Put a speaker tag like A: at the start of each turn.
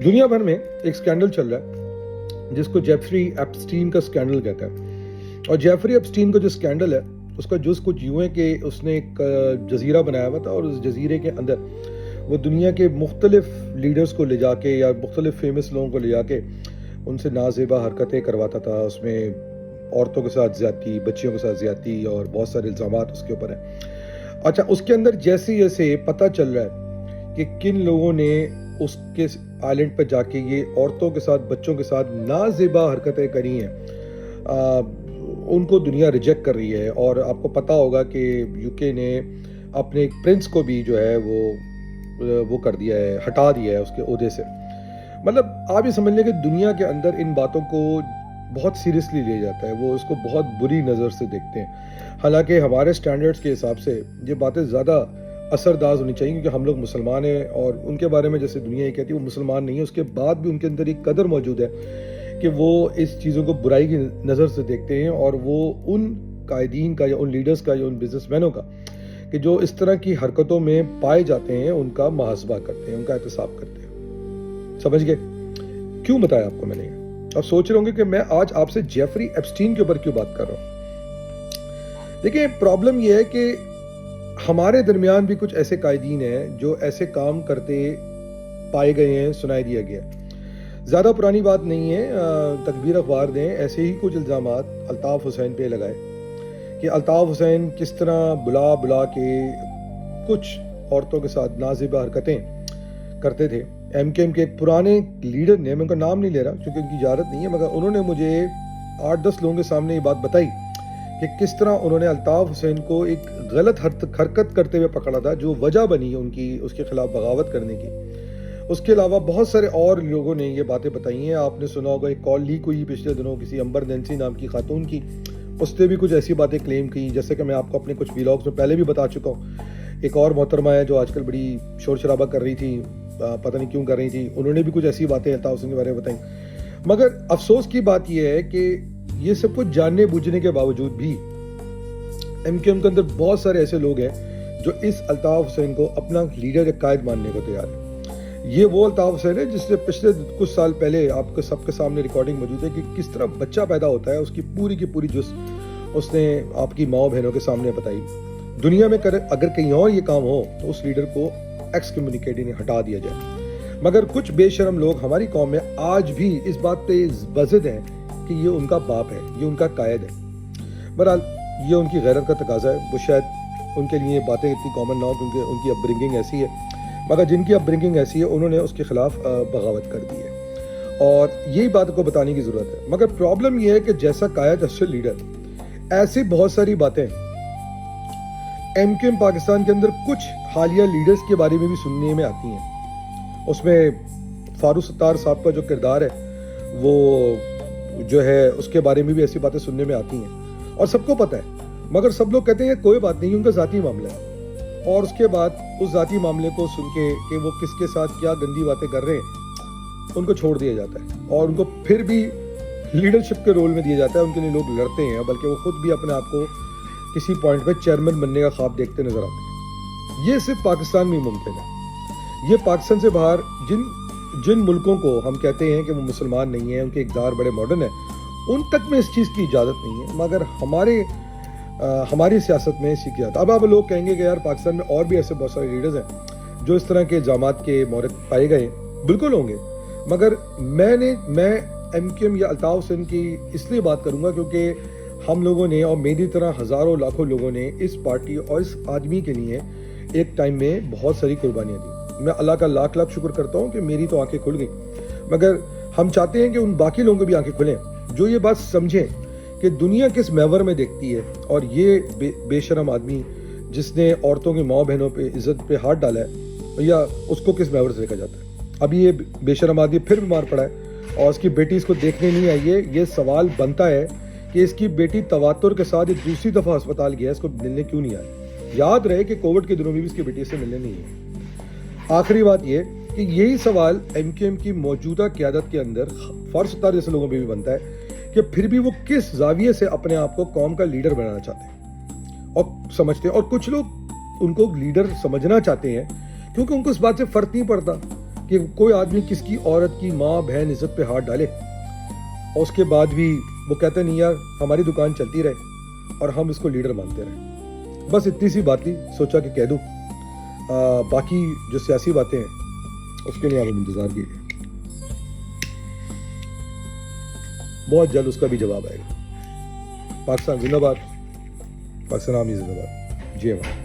A: दुनिया भर में एक स्कैंडल चल रहा है जिसको जेफरी एप्स्टीन का स्कैंडल कहता है। और जेफरी एप्स्टीन का जो स्कैंडल है उसका जुज कुछ यूं है कि उसने एक जजीरा बनाया हुआ था और उस जजीरे के अंदर वो दुनिया के मुख्तलिफ लीडर्स को ले जाके या मुख्तलिफ फेमस लोगों को ले जाके उनसे नाजेबा हरकतें करवाता था। उसमें औरतों के साथ ज्यादती, बच्चियों के साथ ज्यादती और बहुत सारे इल्ज़ामात उसके ऊपर हैं। अच्छा, उसके अंदर जैसे जैसे पता चल रहा है कि किन लोगों ने उसके आइलैंड पर जाके ये औरतों के साथ, बच्चों के साथ नाजेबा हरकतें करी हैं, उनको दुनिया रिजेक्ट कर रही है। और आपको पता होगा कि यूके ने अपने एक प्रिंस को भी जो है वो कर दिया है, हटा दिया है उसके ओहदे से। मतलब आप ये समझ लें कि दुनिया के अंदर इन बातों को बहुत सीरियसली लिया जाता है, वो इसको बहुत बुरी नज़र से देखते हैं। हालांकि हमारे स्टैंडर्ड्स के हिसाब से ये बातें ज़्यादा असरदार होनी चाहिए, क्योंकि हम लोग मुसलमान हैं और उनके बारे में जैसे दुनिया ये कहती है वो मुसलमान नहीं है, उसके बाद भी उनके अंदर एक कदर मौजूद है कि वो इस चीज़ों को बुराई की नज़र से देखते हैं और वो उन कायदीन का या उन लीडर्स का या उन बिजनेसमैनों का कि जो इस तरह की हरकतों में पाए जाते हैं उनका मुहासबा करते हैं, उनका एहतसाब करते हैं। समझ गए क्यों बताया आपको मैंने? अब सोच रहे होंगे कि मैं आज आपसे जेफरी एप्स्टीन के ऊपर क्यों बात कर रहा हूँ। देखिए, प्रॉब्लम यह है कि हमारे दरमियान भी कुछ ऐसे कायदीन हैं जो ऐसे काम करते पाए गए हैं, सुनाई दिया गया। ज़्यादा पुरानी बात नहीं है, तकबीर अखबार ने ऐसे ही कुछ इल्ज़ामात अल्ताफ़ हुसैन पे लगाए कि अल्ताफ़ हुसैन किस तरह बुला बुला के कुछ औरतों के साथ नाज़िबा हरकतें करते थे। एमकेएम के एक पुराने लीडर ने, मैं उनका नाम नहीं ले रहा क्योंकि उनकी इजाज़त नहीं है, मगर उन्होंने मुझे 8-10 लोगों के सामने ये बात बताई कि किस तरह उन्होंने अल्ताफ़ हुसैन को एक गलत हरकत करते हुए पकड़ा था जो वजह बनी उनकी उसके खिलाफ बगावत करने की। उसके अलावा बहुत सारे और लोगों ने ये बातें बताई हैं। आपने सुना होगा एक कॉल लीक हुई पिछले दिनों किसी अंबर नैंसी नाम की खातून की, उसने भी कुछ ऐसी बातें क्लेम की, जैसे कि मैं आपको अपने कुछ व्लॉग्स में पहले भी बता चुका हूँ। एक और मोहतरमा है जो आजकल बड़ी शोर शराबा कर रही थी, पता नहीं क्यों कर रही थी, उन्होंने भी कुछ ऐसी बातें अल्ताफ़ हुसैन के बारे में बताई। मगर अफसोस की बात यह है कि ये सब कुछ जानने बूझने के बावजूद भी एमकेएम के अंदर बहुत सारे ऐसे लोग हैं जो इस अल्ताफ़ हुसैन को अपना लीडर या कायद मानने को तैयार है। ये वो अल्ताफ़ हुसैन है जिसने पिछले कुछ साल पहले आपके सबके सामने रिकॉर्डिंग मौजूद है कि किस तरह बच्चा पैदा होता है, उसकी पूरी की पूरी जुस उसने आपकी माओ बहनों के सामने बताई। दुनिया में अगर कहीं और ये काम हो तो उस लीडर को एक्सकम्युनिकेट हटा दिया जाए। मगर कुछ बेशरम लोग हमारी कौम में आज भी इस बात पे बज़िद हैं कि ये उनका बाप है, ये उनका कायद है। बहरहाल ये उनकी गैरत का तकाजा है, वो शायद उनके लिए बातें इतनी कॉमन ना हो क्योंकि उनकी अपब्रिंगिंग ऐसी है, मगर जिनकी अपब्रिंगिंग ऐसी है उन्होंने उसके खिलाफ बगावत कर दी है और यही बात को बताने की ज़रूरत है। मगर प्रॉब्लम ये है कि जैसा कायद असल लीडर, ऐसी बहुत सारी बातें एमकेएम पाकिस्तान के अंदर कुछ हालिया लीडर्स के बारे में भी सुनने में आती हैं। उसमें फारूक सत्तार साहब का जो किरदार है वो जो है उसके बारे में भी ऐसी बातें सुनने में आती हैं और सबको पता है, मगर सब लोग कहते हैं कोई बात नहीं, उनका ज़ाती मामला है। और उसके बाद उस ज़ाती मामले को सुन के कि वो किसके साथ क्या गंदी बातें कर रहे हैं उनको छोड़ दिया जाता है और उनको फिर भी लीडरशिप के रोल में दिया जाता है। उनके लिए लोग लड़ते हैं, बल्कि वो खुद भी अपने आप को किसी पॉइंट पे चेयरमैन बनने का ख्वाब देखते नजर आते हैं। ये सिर्फ पाकिस्तान में मुमकिन है। ये पाकिस्तान से बाहर जिन मुल्कों को हम कहते हैं कि वो मुसलमान नहीं है, उनके इक़्तिदार बड़े मॉडर्न है, उन तक में इस चीज़ की इजाज़त नहीं है, मगर हमारी सियासत में इसी की इजाज़त। अब लोग कहेंगे कि यार पाकिस्तान में और भी ऐसे बहुत सारे लीडर्स हैं जो इस तरह के इल्ज़ामात के मौरद पाए गए। बिल्कुल होंगे, मगर मैं एमकेएम या अल्ताफ़ हुसैन की इसलिए बात करूँगा क्योंकि हम लोगों ने और मेरी तरह हज़ारों लाखों लोगों ने इस पार्टी और इस आदमी के लिए एक टाइम में बहुत सारी कुर्बानियाँ दी। मैं अल्लाह का लाख लाख शुक्र करता हूँ कि मेरी तो आंखें खुल गई, मगर हम चाहते हैं कि उन बाकी लोगों की भी आंखें खुलें जो ये बात समझें कि दुनिया किस महवर में देखती है और ये बेशरम आदमी जिसने औरतों की माँ बहनों पे इज्जत पे हाथ डाला है या उसको किस महवर से देखा जाता है। अभी ये बेशरम आदमी फिर बीमार पड़ा है और उसकी बेटी इसको देखने नहीं आई है। ये सवाल बनता है कि इसकी बेटी तवातुर के साथ दूसरी दफ़ा अस्पताल गया, इसको मिलने क्यों नहीं आया। याद रहे कि कोविड के दिनों में भी इसकी बेटी से मिलने नहीं है। आखिरी बात ये कि यही सवाल एमकेएम की मौजूदा क़यादत के अंदर फारूक सत्तार जैसे लोगों में भी बनता है कि फिर भी वो किस जाविये से अपने आप को कौम का लीडर बनाना चाहते हैं और समझते हैं। और कुछ लोग उनको लीडर समझना चाहते हैं क्योंकि उनको इस बात से फ़र्क नहीं पड़ता کہ کوئی آدمی کس کی عورت کی ماں بہن عزت پہ ہاتھ ڈالے اور اس کے بعد بھی وہ کہتے نہیں یار ہماری دکان چلتی رہے اور ہم اس کو لیڈر مانتے رہیں. بس اتنی سی بات تھی, سوچا کہ کہہ دوں. باقی جو سیاسی باتیں ہیں اس کے لیے آپ انتظار کیجیے, بہت جلد اس کا بھی جواب آئے گا. پاکستان زندہ باد, پاکستان آرمی زندہ باد. جی ہاں.